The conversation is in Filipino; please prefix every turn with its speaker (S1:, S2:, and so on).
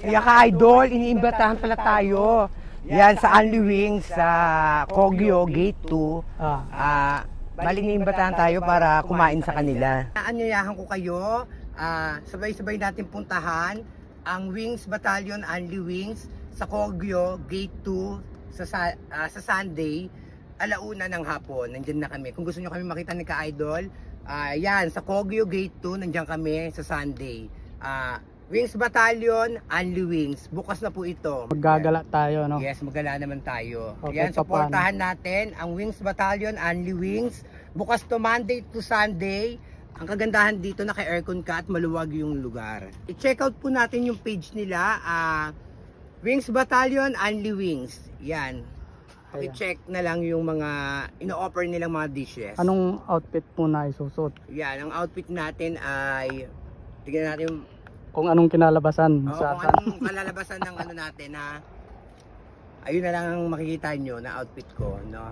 S1: Kaya ka-idol, iniimbatahan pala tayo. Yan, sa Only Wings, sa Kogyo, Gate 2. Bali iniimbatahan tayo para kumain sa kanila. Aanyayahan ko kayo, sabay-sabay natin puntahan ang Wings Battalion Only Wings sa Kogyo, Gate 2, sa Sunday, alauna ng hapon. Nandiyan na kami. Kung gusto nyo kami makita ni ka-idol, yan, sa Kogyo, Gate 2, nandiyan kami sa Sunday. Wings Battalion, Only Wings. Bukas na po ito.
S2: Maggagala tayo, no?
S1: Yes, maggala naman tayo.
S2: Okay,
S1: Yan, supportahan natin ang Wings Battalion, Only Wings. Bukas to Monday to Sunday. Ang kagandahan dito, naka-aircon ka at maluwag yung lugar. I-check out po natin yung page nila. Wings Battalion, Only Wings. Yan. I-check na lang yung mga ino-offer nilang mga dishes.
S2: Anong outfit po na isusot?
S1: Yan, ang outfit natin ay, tignan natin yung
S2: Kung anong kinalabasan.
S1: kung anong kalalabasan ng ano natin, ayun na lang ang makikita nyo na outfit ko, no?